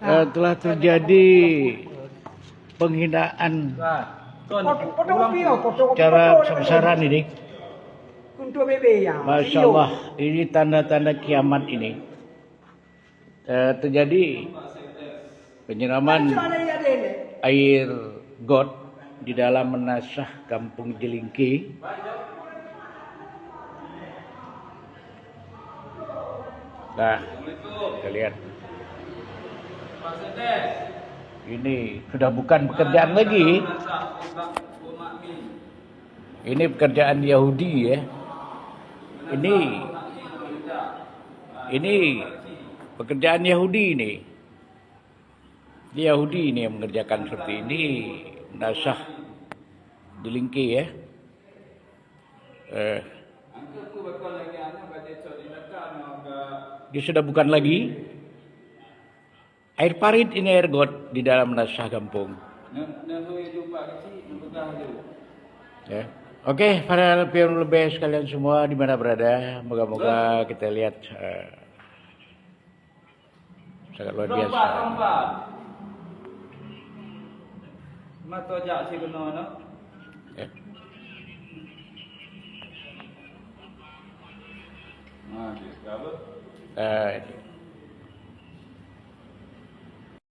telah terjadi penghinaan secara besar-besaran ini. Masya Allah, ini tanda-tanda kiamat ini. Terjadi penyiraman air got di dalam menasah Kampung Jelingki. Nah, kita lihat. Ini sudah bukan pekerjaan lagi. Ini pekerjaan Yahudi ya. Ini pekerjaan Yahudi ini. Yahudi ini yang mengerjakan seperti ini. Nasah Jelingki ya. Dia sudah bukan lagi air parit, ini air got di dalam nasah kampung. Ya. Oke, para pion lebih sekalian semua di mana berada, moga-moga kita lihat sangat luar biasa. Ya.